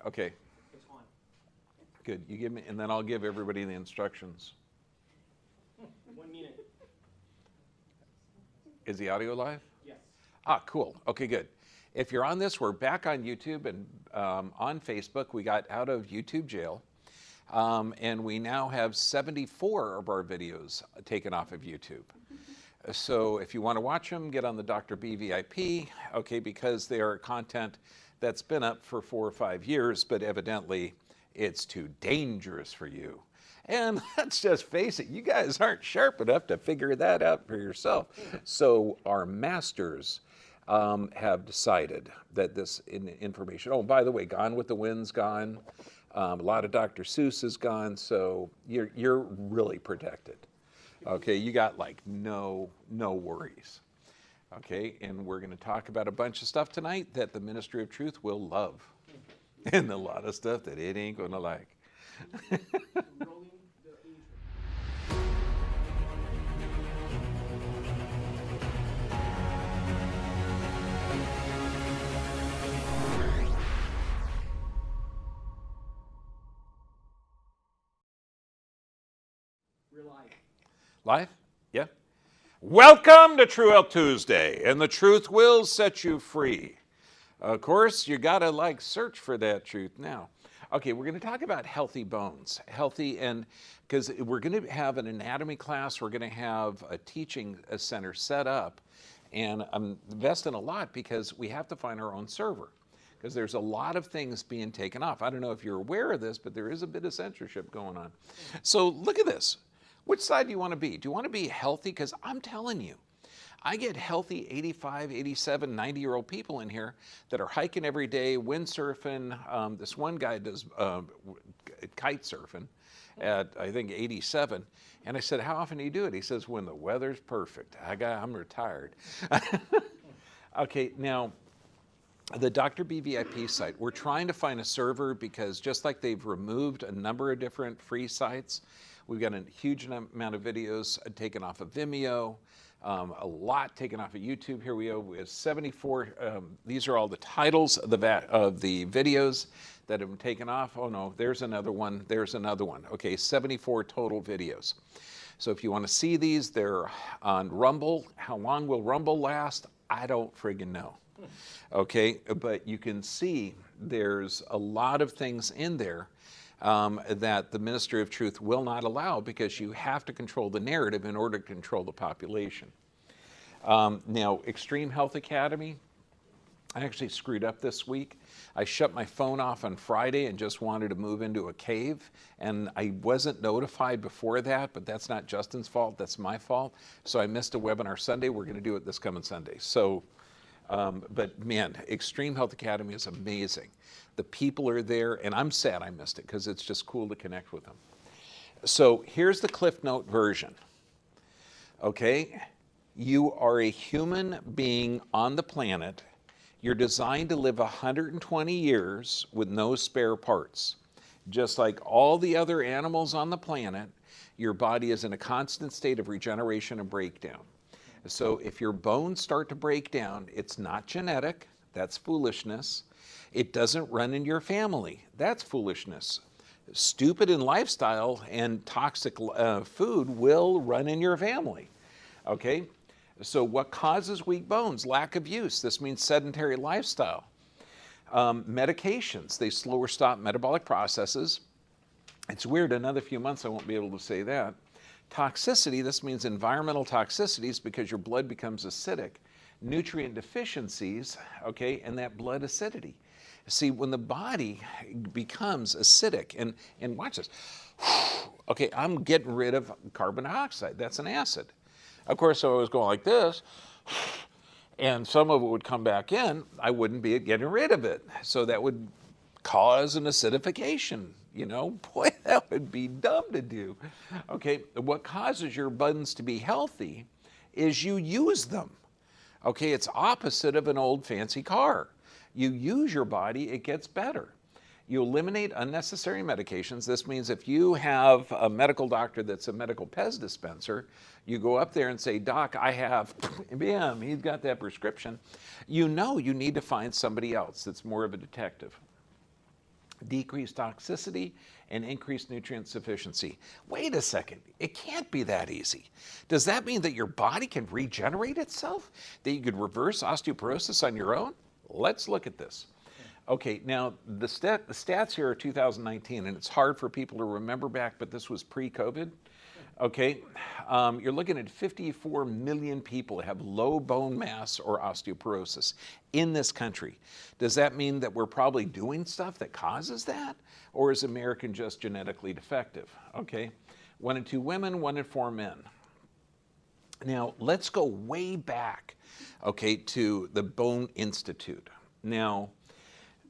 Okay. It's on. Good. You give me, and then I'll give everybody the instructions. 1 minute. Is the audio live? Yes. Ah, cool. Okay, good. If you're on this, we're back on YouTube and on Facebook. We got out of YouTube jail, and we now have 74 of our videos taken off of YouTube. So if you want to watch them, get on the Dr. B VIP, okay, because they are content that's been up for 4 or 5 years, but evidently it's too dangerous for you. And let's just face it, you guys aren't sharp enough to figure that out for yourself. So our masters have decided that this information, oh, by the way, Gone with the Wind's gone. A lot of Dr. Seuss is gone, so you're really protected. Okay, you got like no worries. Okay, and we're going to talk about a bunch of stuff tonight that the Ministry of Truth will love, and a lot of stuff that it ain't going to like. We're live. Live? Yeah. Welcome to True Health Tuesday, and the truth will set you free. Of course, you got to like search for that truth now. Okay, we're going to talk about healthy bones. Healthy, and because we're going to have an anatomy class, we're going to have a teaching center set up, and I'm investing a lot because we have to find our own server, because there's a lot of things being taken off. I don't know if you're aware of this, but there is a bit of censorship going on. So look at this. Which side do you want to be? Do you want to be healthy? Because I'm telling you, I get healthy 85, 87, 90-year-old people in here that are hiking every day, windsurfing. This one guy does kite surfing at, I think, 87. And I said, how often do you do it? He says, when the weather's perfect. I'm retired. Okay, now, the Dr. B VIP site, we're trying to find a server because just like they've removed a number of different free sites, we've got a huge amount of videos taken off of Vimeo, a lot taken off of YouTube. Here we go with 74. These are all the titles of the videos that have been taken off. Oh no, there's another one. There's another one. Okay, 74 total videos. So if you want to see these, they're on Rumble. How long will Rumble last? I don't friggin' know. Okay, but you can see there's a lot of things in there that the Ministry of Truth will not allow, because you have to control the narrative in order to control the population. Now, Extreme Health Academy, I actually screwed up this week. I shut my phone off on Friday and just wanted to move into a cave, and I wasn't notified before that, but that's not Justin's fault, that's my fault. So I missed a webinar Sunday. We're going to do it this coming Sunday. So, but man, Extreme Health Academy is amazing. The people are there, and I'm sad I missed it because it's just cool to connect with them. So here's the Cliff Note version. Okay, you are a human being on the planet. You're designed to live 120 years with no spare parts. Just like all the other animals on the planet, your body is in a constant state of regeneration and breakdown. So if your bones start to break down, it's not genetic, that's foolishness. It doesn't run in your family, that's foolishness. Stupid in lifestyle and toxic food will run in your family, okay? So what causes weak bones? Lack of use. This means sedentary lifestyle. Medications, they slow or stop metabolic processes. It's weird, another few months I won't be able to say that. Toxicity, this means environmental toxicities because your blood becomes acidic. Nutrient deficiencies, okay, and that blood acidity. See, when the body becomes acidic, and watch this. Okay, I'm getting rid of carbon dioxide. That's an acid. Of course, so I was going like this, and some of it would come back in. I wouldn't be getting rid of it. So that would cause an acidification. You know, boy, that would be dumb to do. Okay, what causes your bones to be healthy is you use them. Okay, it's opposite of an old fancy car. You use your body, it gets better. You eliminate unnecessary medications. This means if you have a medical doctor that's a medical Pez dispenser, you go up there and say, Doc, I have, bam, he's got that prescription. You know you need to find somebody else that's more of a detective. decreased toxicity, and increased nutrient sufficiency. Wait a second, it can't be that easy. Does that mean that your body can regenerate itself? That you could reverse osteoporosis on your own? Let's look at this. Okay, now the stats here are 2019, and it's hard for people to remember back, but this was pre-COVID. Okay, you're looking at 54 million people have low bone mass or osteoporosis in this country. Does that mean that we're probably doing stuff that causes that? Or is American just genetically defective? Okay, 1 in 2 women, 1 in 4 men. Now, let's go way back, okay, to the Bone Institute. Now,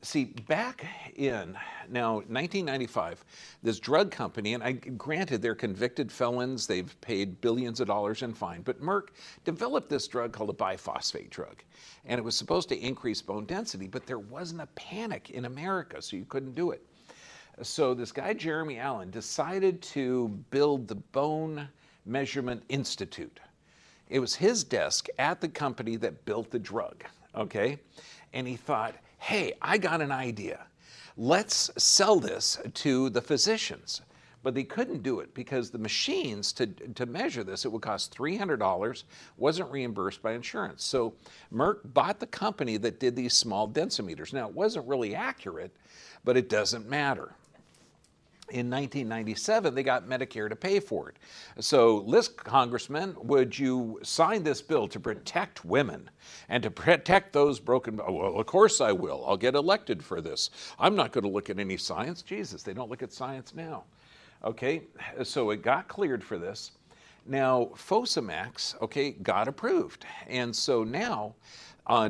see, back in, 1995, this drug company, and granted they're convicted felons, they've paid billions of dollars in fine, but Merck developed this drug called a biphosphate drug. And it was supposed to increase bone density, but there wasn't a panic in America, so you couldn't do it. So this guy, Jeremy Allen, decided to build the Bone Measurement Institute. It was his desk at the company that built the drug, okay? And he thought, hey, I got an idea. Let's sell this to the physicians. But they couldn't do it because the machines to measure this, it would cost $300, wasn't reimbursed by insurance. So Merck bought the company that did these small densimeters. Now, it wasn't really accurate, but it doesn't matter. In 1997, they got Medicare to pay for it. So, list, Congressman, would you sign this bill to protect women and to protect those broken? Well, of course I will. I'll get elected for this. I'm not going to look at any science. Jesus, they don't look at science now. Okay, so it got cleared for this. Now, Fosamax, okay, got approved. And so now,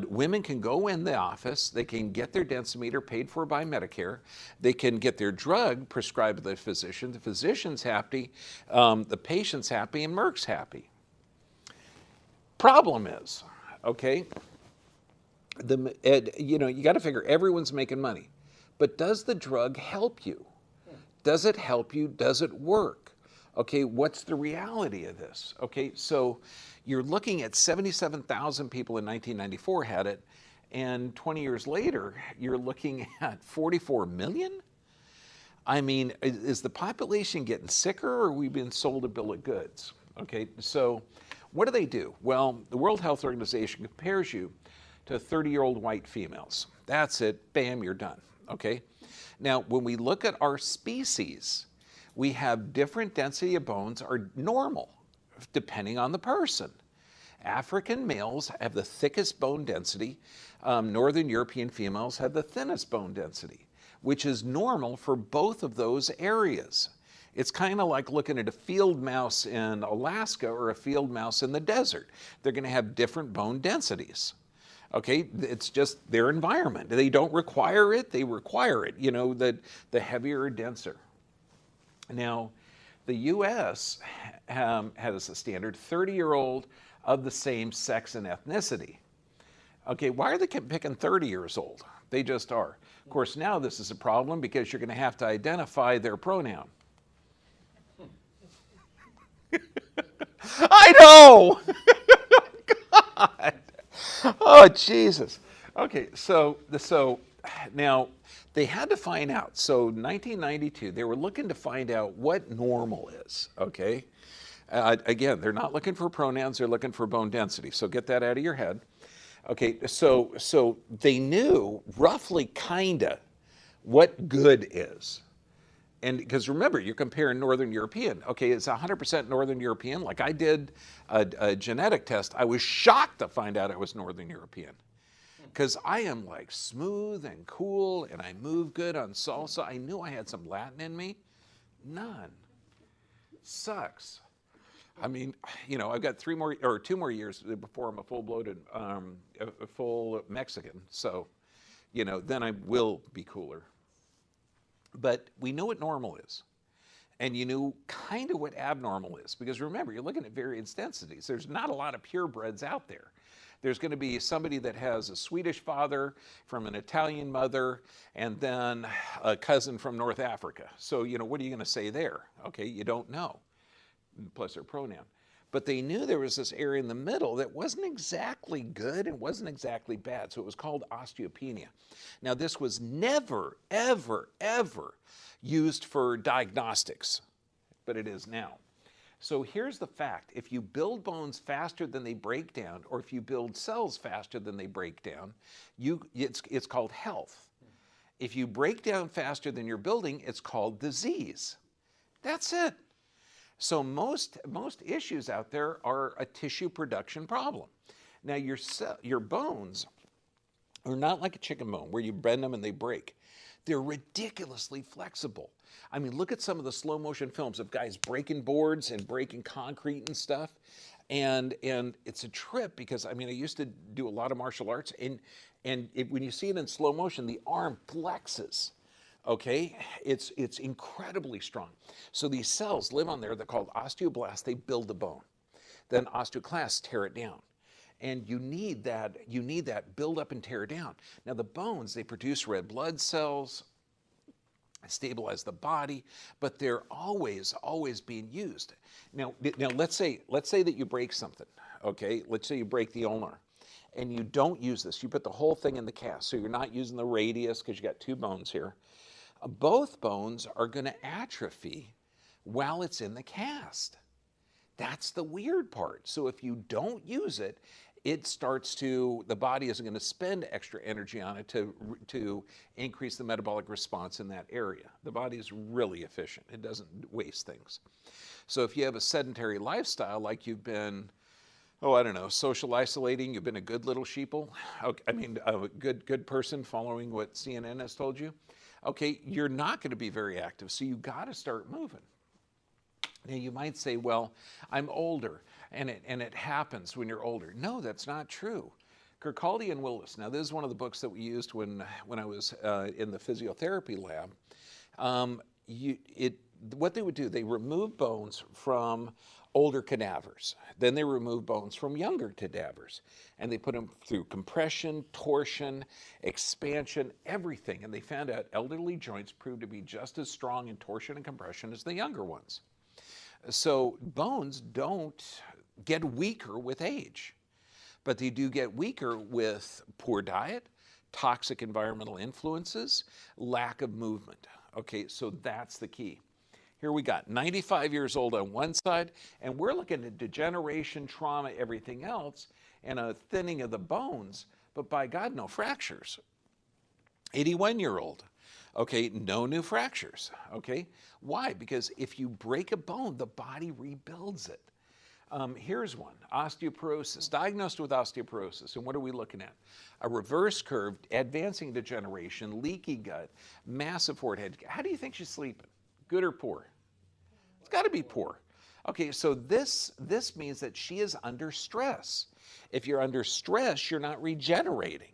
women can go in the office, they can get their densimeter paid for by Medicare, they can get their drug prescribed by the physician's happy, the patient's happy, and Merck's happy. Problem is, okay, you got to figure everyone's making money, but does the drug help you? Does it help you? Does it work? Okay, what's the reality of this? Okay, so you're looking at 77,000 people in 1994 had it, and 20 years later, you're looking at 44 million? I mean, is the population getting sicker, or are we being sold a bill of goods? Okay, so what do? Well, the World Health Organization compares you to 30-year-old white females. That's it, bam, you're done, okay? Now, when we look at our species, we have different density of bones are normal, depending on the person. African males have the thickest bone density. Northern European females have the thinnest bone density, which is normal for both of those areas. It's kind of like looking at a field mouse in Alaska or a field mouse in the desert. They're going to have different bone densities. Okay, it's just their environment. They don't require it, they require it, the heavier or denser. Now, the U.S. has a standard 30-year-old of the same sex and ethnicity. Okay, why are they picking 30 years old? They just are. Of course, now this is a problem because you're going to have to identify their pronoun. I know! God! Oh, Jesus. Okay, so now they had to find out. So 1992, they were looking to find out what normal is, okay? Again, they're not looking for pronouns, they're looking for bone density. So get that out of your head. Okay, so they knew roughly kinda what good is. And because remember, you're comparing Northern European. Okay, it's 100% Northern European. Like I did a genetic test. I was shocked to find out I was Northern European. Because I am like smooth and cool and I move good on salsa. I knew I had some Latin in me. None. Sucks. I mean, I've got 2 more years before I'm a full-blooded, a full Mexican. So, then I will be cooler. But we know what normal is. And you knew kind of what abnormal is. Because remember, you're looking at variance densities. There's not a lot of purebreds out there. There's going to be somebody that has a Swedish father from an Italian mother, and then a cousin from North Africa. So, what are you going to say there? Okay, you don't know. Plus their pronoun. But they knew there was this area in the middle that wasn't exactly good and wasn't exactly bad. So it was called osteopenia. Now, this was never, ever, ever used for diagnostics, but it is now. So here's the fact. If you build bones faster than they break down, or if you build cells faster than they break down, it's called health. If you break down faster than you're building, it's called disease. That's it. So most issues out there are a tissue production problem. Now your bones are not like a chicken bone where you bend them and they break. They're ridiculously flexible. I mean, look at some of the slow motion films of guys breaking boards and breaking concrete and stuff. And it's a trip because, I mean, I used to do a lot of martial arts, and when you see it in slow motion, the arm flexes. Okay, it's incredibly strong. So these cells live on there. They're called osteoblasts. They build the bone. Then osteoclasts tear it down. And you need that build up and tear down. Now the bones, they produce red blood cells, stabilize the body, but they're always being used. Now let's say that you break something. Okay, let's say you break the ulnar, and you don't use this. You put the whole thing in the cast, so you're not using the radius because you got two bones here. Both bones are going to atrophy while it's in the cast. That's the weird part. So if you don't use it, the body isn't going to spend extra energy on it to increase the metabolic response in that area. The body is really efficient. It doesn't waste things. So if you have a sedentary lifestyle, like you've been, social isolating, you've been a good little sheeple, a good person following what CNN has told you, okay, you're not going to be very active, so you got to start moving. Now you might say, well, I'm older, and it happens when you're older. No, that's not true. Kirkcaldy and Willis. Now this is one of the books that we used when I was in the physiotherapy lab. What they would do, they remove bones from older cadavers. Then they remove bones from younger cadavers. And they put them through compression, torsion, expansion, everything. And they found out elderly joints proved to be just as strong in torsion and compression as the younger ones. So bones don't get weaker with age, but they do get weaker with poor diet, toxic environmental influences, lack of movement. Okay, so that's the key. Here we got 95 years old on one side, and we're looking at degeneration, trauma, everything else, and a thinning of the bones, but by God, no fractures. 81-year-old. Okay, no new fractures. Okay, why? Because if you break a bone, the body rebuilds it. Here's one, osteoporosis, diagnosed with osteoporosis. And what are we looking at? A reverse curve, advancing degeneration, leaky gut, massive forehead. How do you think she's sleeping? Good or poor? It's got to be poor. Okay, so this means that she is under stress. If you're under stress, you're not regenerating.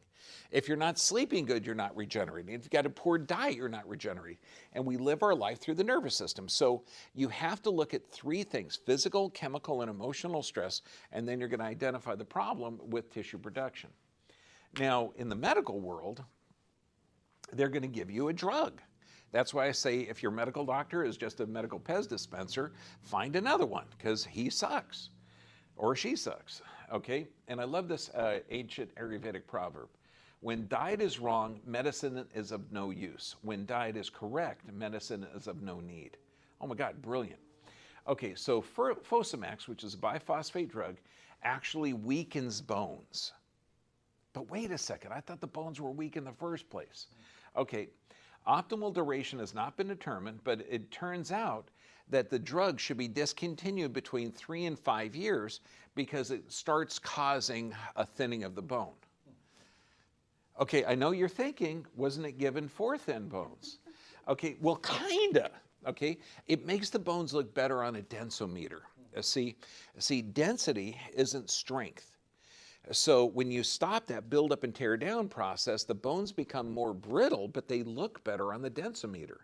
If you're not sleeping good, you're not regenerating. If you've got a poor diet, you're not regenerating. And we live our life through the nervous system. So you have to look at three things: physical, chemical, and emotional stress, and then you're going to identify the problem with tissue production. Now, in the medical world, they're going to give you a drug. That's why I say if your medical doctor is just a medical Pez dispenser, find another one, because he sucks or she sucks, okay? And I love this ancient Ayurvedic proverb. When diet is wrong, medicine is of no use. When diet is correct, medicine is of no need. Oh my God, brilliant. Okay, so Fosamax, which is a biphosphate drug, actually weakens bones. But wait a second, I thought the bones were weak in the first place. Okay, optimal duration has not been determined, but it turns out that the drug should be discontinued between 3 and 5 years because it starts causing a thinning of the bone. Okay, I know you're thinking, wasn't it given for thin bones? Okay, well, kinda, okay? It makes the bones look better on a densometer. See, density isn't strength. So when you stop that build up and tear down process, the bones become more brittle, but they look better on the densometer.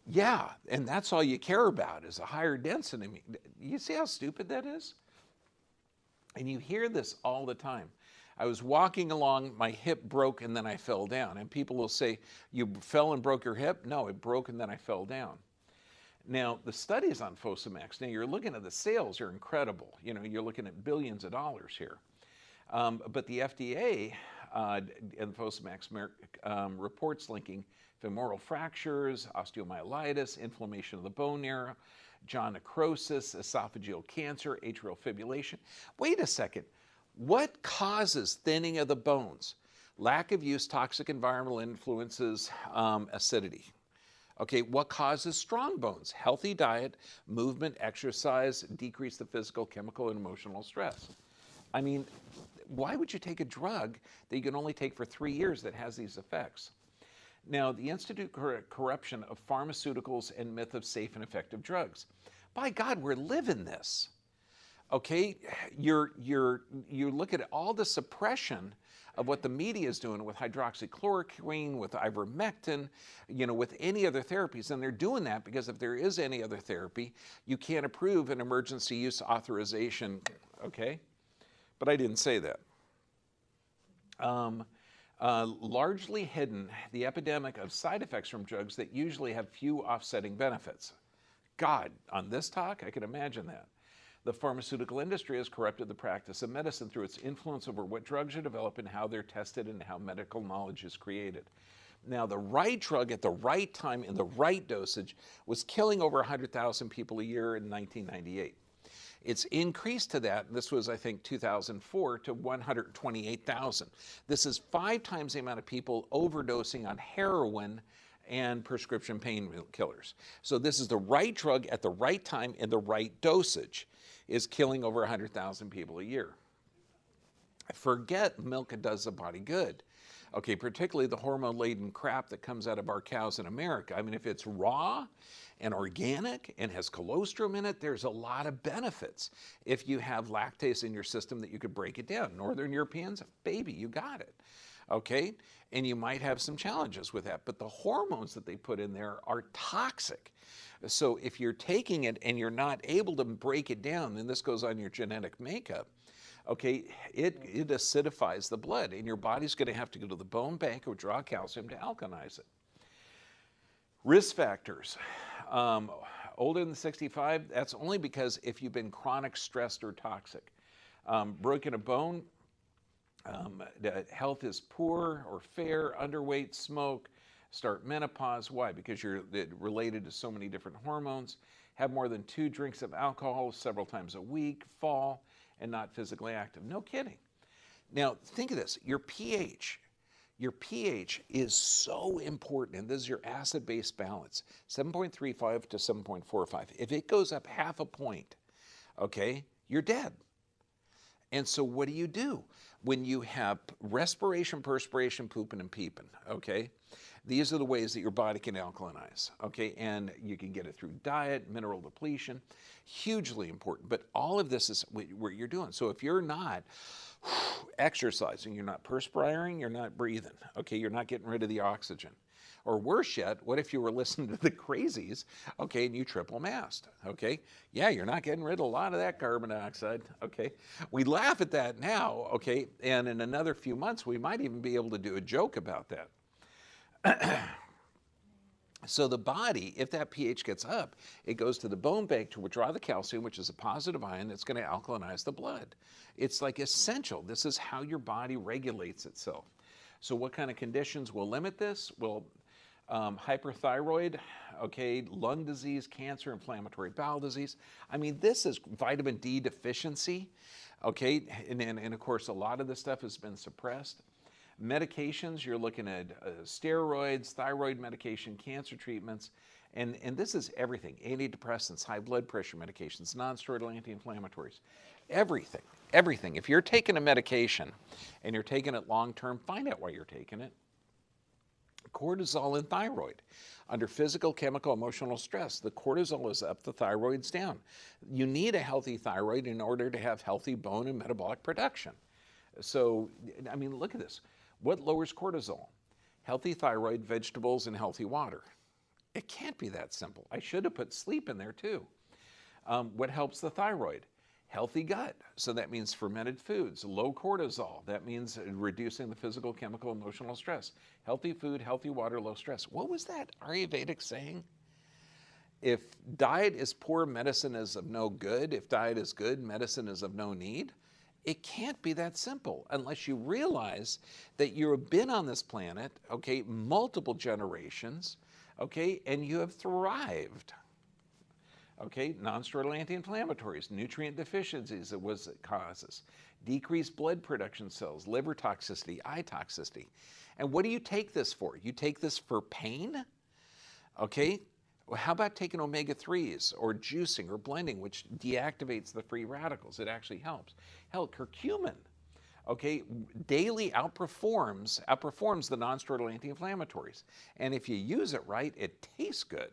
Yeah, and that's all you care about is a higher density. You see how stupid that is? And you hear this all the time. I was walking along, my hip broke, and then I fell down. And people will say, you fell and broke your hip? No, it broke and then I fell down. Now, the studies on Fosamax, now you're looking at the sales are incredible. You know, you're looking at billions of dollars here. But the FDA and Fosamax reports linking femoral fractures, osteomyelitis, inflammation of the bone marrow, jaw necrosis, esophageal cancer, atrial fibrillation. Wait a second. What causes thinning of the bones? Lack of use, toxic environmental influences, acidity. Okay, what causes strong bones? Healthy diet, movement, exercise, decrease the physical, chemical, and emotional stress. I mean, why would you take a drug that you can only take for 3 years that has these effects? Now, the Institute Corruption of Pharmaceuticals and Myth of Safe and Effective Drugs. By God, we're living this. Okay, you look at all the suppression of what the media is doing with hydroxychloroquine, with ivermectin, you know, with any other therapies. And they're doing that because if there is any other therapy, you can't approve an emergency use authorization, okay? But I didn't say that. Largely hidden, the epidemic of side effects from drugs that usually have few offsetting benefits. God, on this talk, I can imagine that. The pharmaceutical industry has corrupted the practice of medicine through its influence over what drugs are developed and how they're tested and how medical knowledge is created. Now, the right drug at the right time in the right dosage was killing over 100,000 people a year in 1998. It's increased to that, and this was, I think, 2004, to 128,000. This is 5 times the amount of people overdosing on heroin and prescription painkillers. So this is the right drug at the right time in the right dosage is killing over 100,000 people a year. Forget milk does the body good. Okay, particularly the hormone-laden crap that comes out of our cows in America. I mean, if it's raw and organic and has colostrum in it, there's a lot of benefits. If you have lactase in your system that you could break it down. Northern Europeans, baby, you got it. Okay, and you might have some challenges with that, but the hormones that they put in there are toxic. So if you're taking it and you're not able to break it down, then this goes on your genetic makeup, okay, it acidifies the blood, and your body's going to have to go to the bone bank or draw calcium to alkalize it. Risk factors. Older than 65, that's only because if you've been chronic stressed or toxic. Broken a bone, health is poor or fair, underweight, smoke, start menopause. Why? Because you're related to so many different hormones. Have more than 2 drinks of alcohol several times a week, fall, and not physically active. No kidding. Now, think of this. Your pH. Your pH is so important, and this is your acid-base balance, 7.35 to 7.45. If it goes up half a point, okay, you're dead. And so what do? When you have respiration, perspiration, pooping, and peeping, okay? These are the ways that your body can alkalinize, okay? And you can get it through diet, mineral depletion, hugely important. But all of this is what you're doing. So if you're not exercising, you're not perspiring, you're not breathing, okay? You're not getting rid of the oxygen. Or worse yet, what if you were listening to the crazies, okay, and you triple masked, okay? Yeah, you're not getting rid of a lot of that carbon dioxide, okay? We laugh at that now, okay? And in another few months, we might even be able to do a joke about that. So the body, if that pH gets up, it goes to the bone bank to withdraw the calcium, which is a positive ion that's going to alkalinize the blood. It's like essential. This is how your body regulates itself. So what kind of conditions will limit this? Well, hyperthyroid, okay, lung disease, cancer, inflammatory bowel disease. I mean, this is vitamin D deficiency, okay, and of course a lot of this stuff has been suppressed. Medications, you're looking at steroids, thyroid medication, cancer treatments, and this is everything. Antidepressants, high blood pressure medications, non-steroidal anti-inflammatories, everything. If you're taking a medication and you're taking it long-term, find out why you're taking it. Cortisol and thyroid. Under physical, chemical, emotional stress, the cortisol is up, the thyroid's down. You need a healthy thyroid in order to have healthy bone and metabolic production. So, I mean, look at this. What lowers cortisol? Healthy thyroid, vegetables, and healthy water. It can't be that simple. I should have put sleep in there too. What helps the thyroid? Healthy gut. So that means fermented foods. Low cortisol. That means reducing the physical, chemical, emotional stress. Healthy food, healthy water, low stress. What was that Ayurvedic saying? if diet is poor, medicine is of no good. If diet is good, medicine is of no need. It can't be that simple unless you realize that you've been on this planet, okay, multiple generations, okay, and you have thrived. Okay, non-steroidal anti-inflammatories, nutrient deficiencies that was it causes, decreased blood production cells, liver toxicity, eye toxicity. And what do you take this for? You take this for pain? Okay, well, how about taking omega-3s or juicing or blending, which deactivates the free radicals? It actually helps. Hell, curcumin, okay, daily outperforms the non-steroidal anti-inflammatories. And if you use it right, it tastes good.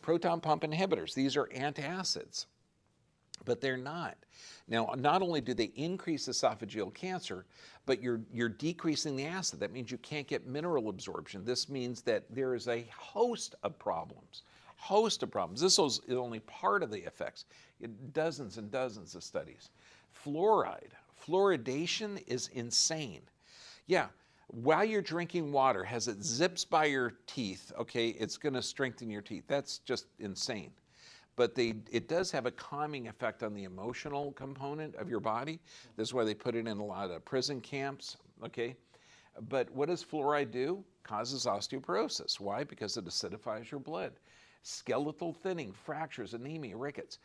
Proton pump inhibitors, these are antacids, but they're not. Now, not only do they increase esophageal cancer, but you're decreasing the acid. That means you can't get mineral absorption. This means that there is a host of problems. This is only part of the effects. Dozens and dozens of studies. Fluoridation is insane. Yeah, while you're drinking water, as it zips by your teeth, okay, it's going to strengthen your teeth. That's just insane. But it does have a calming effect on the emotional component of your body. This is why they put it in a lot of prison camps, okay? But what does fluoride do? Causes osteoporosis. Why? Because it acidifies your blood. Skeletal thinning, fractures, anemia, rickets.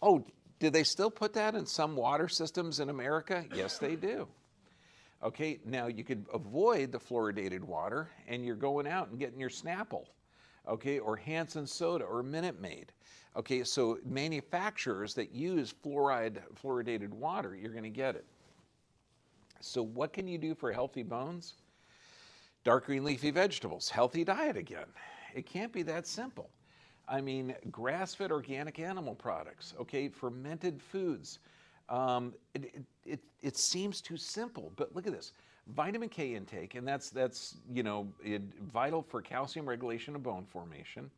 Oh, do they still put that in some water systems in America? Yes, they do. Okay, now you could avoid the fluoridated water and you're going out and getting your Snapple, okay, or Hansen soda or Minute Maid. Okay, so manufacturers that use fluoridated water, you're going to get it. So what can you do for healthy bones? Dark green leafy vegetables, healthy diet again. It can't be that simple. I mean, grass-fed organic animal products, okay, fermented foods. It seems too simple, but look at this. Vitamin K intake, and that's vital for calcium regulation of bone formation,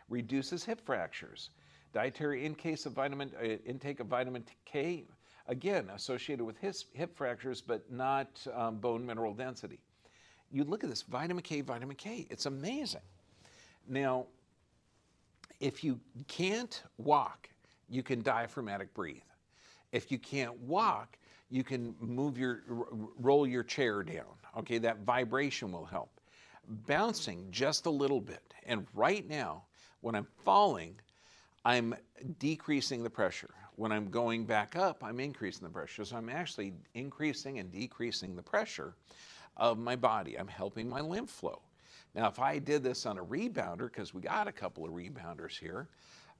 reduces hip fractures. Dietary intake of vitamin K, again, associated with hip fractures, but not bone mineral density. You look at this, vitamin K, it's amazing. Now, if you can't walk, you can diaphragmatic breathe. If you can't walk, you can roll your chair down. Okay, that vibration will help. Bouncing just a little bit. And right now, when I'm falling, I'm decreasing the pressure. When I'm going back up, I'm increasing the pressure. So I'm actually increasing and decreasing the pressure of my body. I'm helping my lymph flow. Now, if I did this on a rebounder, because we got a couple of rebounders here,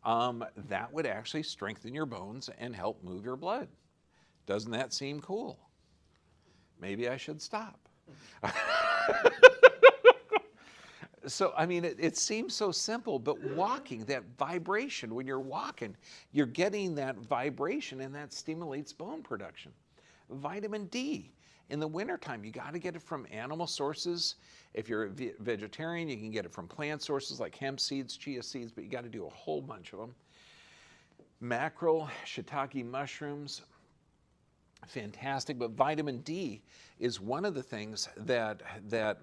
that would actually strengthen your bones and help move your blood. Doesn't that seem cool? Maybe I should stop. So, I mean, it seems so simple, but walking, that vibration, when you're walking, you're getting that vibration and that stimulates bone production. Vitamin D. In the wintertime, you got to get it from animal sources. If you're a vegetarian, you can get it from plant sources like hemp seeds, chia seeds, but you got to do a whole bunch of them. Mackerel, shiitake mushrooms, fantastic. But vitamin D is one of the things that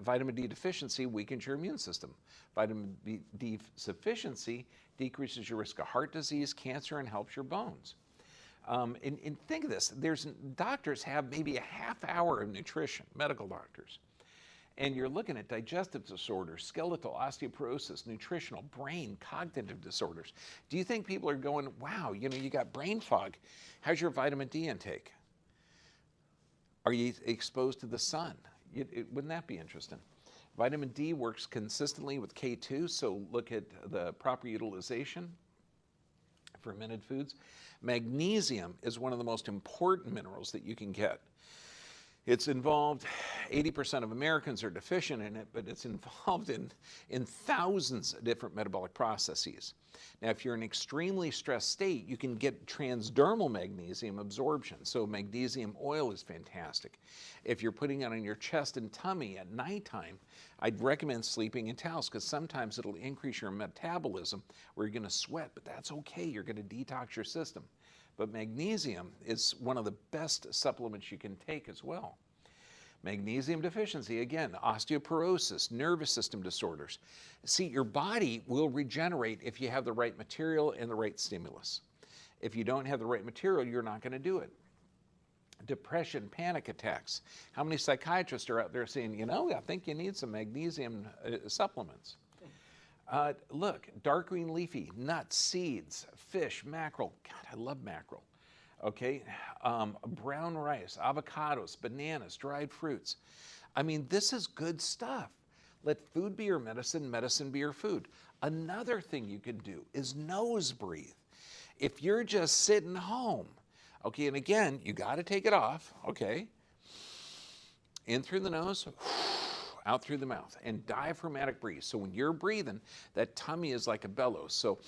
vitamin D deficiency weakens your immune system. Vitamin D sufficiency decreases your risk of heart disease, cancer, and helps your bones. And think of this, doctors have maybe a half hour of nutrition, medical doctors. And you're looking at digestive disorders, skeletal, osteoporosis, nutritional, brain, cognitive disorders. Do you think people are going, wow, you got brain fog. How's your vitamin D intake? Are you exposed to the sun? Wouldn't that be interesting? Vitamin D works consistently with K2, so look at the proper utilization. Fermented foods. Magnesium is one of the most important minerals that you can get. It's involved, 80% of Americans are deficient in it, but it's involved in thousands of different metabolic processes. Now, if you're in an extremely stressed state, you can get transdermal magnesium absorption. So magnesium oil is fantastic. If you're putting it on your chest and tummy at nighttime, I'd recommend sleeping in towels because sometimes it'll increase your metabolism where you're going to sweat, but that's okay. You're going to detox your system. But magnesium is one of the best supplements you can take as well. Magnesium deficiency, again, osteoporosis, nervous system disorders. See, your body will regenerate if you have the right material and the right stimulus. If you don't have the right material, you're not going to do it. Depression, panic attacks. How many psychiatrists are out there saying, you know, I think you need some magnesium supplements? Look, dark green leafy, nuts, seeds, fish, mackerel. God, I love mackerel. Okay, brown rice, avocados, bananas, dried fruits. I mean, this is good stuff. Let food be your medicine, medicine be your food. Another thing you can do is nose breathe. If you're just sitting home, okay, and again, you got to take it off, okay? In through the nose, out through the mouth, and diaphragmatic breathe. So when you're breathing, that tummy is like a bellows. So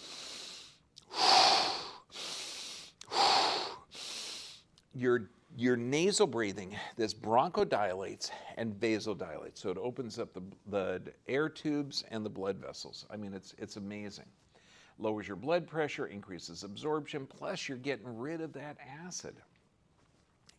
your nasal breathing, this bronchodilates and vasodilates. So it opens up the air tubes and the blood vessels. I mean, it's amazing. Lowers your blood pressure, increases absorption, plus you're getting rid of that acid.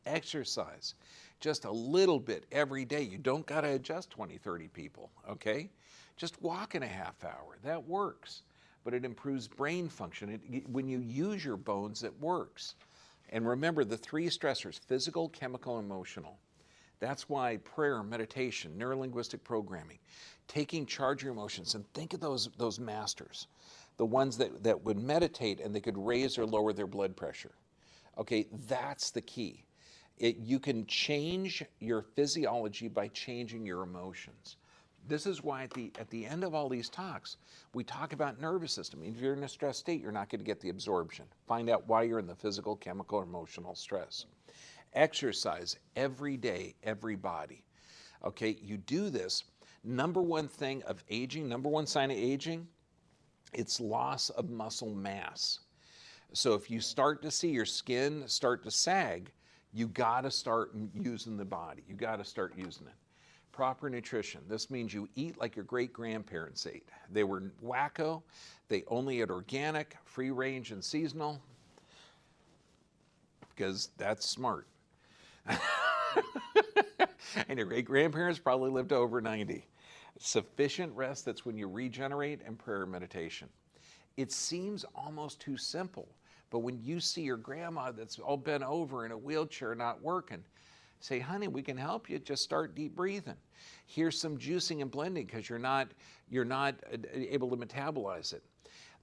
Exercise, just a little bit every day. You don't got to adjust 20, 30 people, okay? Just walk in a half hour, that works. But it improves brain function. When you use your bones, it works. And remember the 3 stressors: physical, chemical, emotional. That's why prayer, meditation, neurolinguistic programming, taking charge of your emotions, and think of those masters, the ones that would meditate and they could raise or lower their blood pressure. Okay, that's the key. You can change your physiology by changing your emotions. This is why at the end of all these talks, we talk about nervous system. If you're in a stressed state, you're not going to get the absorption. Find out why you're in the physical, chemical, or emotional stress. Exercise every day, every body. Okay, you do this. Number one thing of aging, number one sign of aging, it's loss of muscle mass. So if you start to see your skin start to sag, you got to start using the body. You got to start using it. Proper nutrition. This means you eat like your great-grandparents ate. They were wacko. They only ate organic, free range, and seasonal, because that's smart. And your great-grandparents probably lived to over 90. Sufficient rest, that's when you regenerate, and prayer and meditation. It seems almost too simple, but when you see your grandma that's all bent over in a wheelchair not working, say, honey, we can help you. Just start deep breathing. Here's some juicing and blending because you're not able to metabolize it.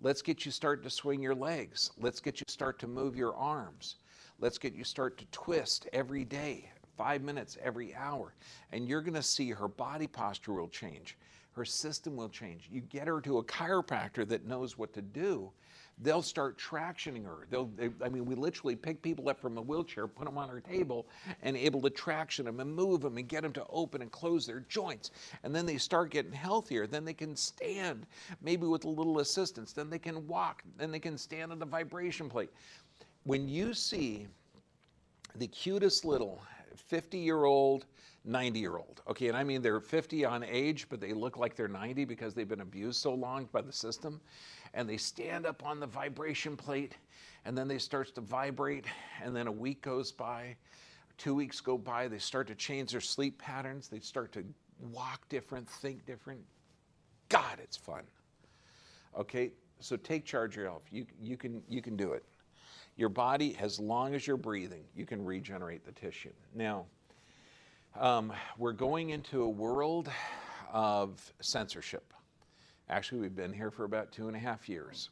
Let's get you start to swing your legs. Let's get you start to move your arms. Let's get you start to twist every day, 5 minutes every hour. And you're going to see her body posture will change. Her system will change. You get her to a chiropractor that knows what to do, they'll start tractioning her. I mean, we literally pick people up from a wheelchair, put them on our table, and able to traction them and move them and get them to open and close their joints. And then they start getting healthier. Then they can stand, maybe with a little assistance. Then they can walk. Then they can stand on the vibration plate. When you see the cutest little 50-year-old, 90-year-old, okay, and I mean they're 50 on age, but they look like they're 90 because they've been abused so long by the system, and they stand up on the vibration plate, and then they start to vibrate, and then a week goes by, 2 weeks go by, they start to change their sleep patterns, they start to walk different, think different. God, it's fun. Okay, so take charge of your health. You can do it. Your body, as long as you're breathing, you can regenerate the tissue. Now, we're going into a world of censorship. Actually, we've been here for about 2.5 years.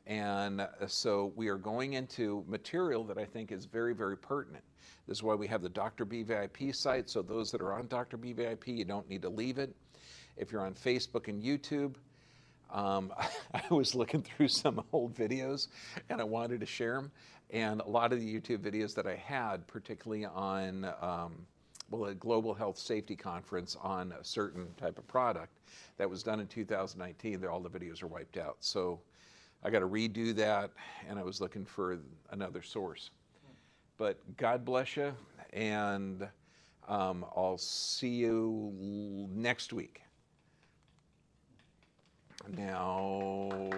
And so we are going into material that I think is very, very pertinent. This is why we have the Dr. B VIP site. So those that are on Dr. B VIP, you don't need to leave it. If you're on Facebook and YouTube, I was looking through some old videos and I wanted to share them. And a lot of the YouTube videos that I had, particularly on a global health safety conference on a certain type of product that was done in 2019, all the videos are wiped out. So I got to redo that, and I was looking for another source. But God bless you, and I'll see you next week. Now...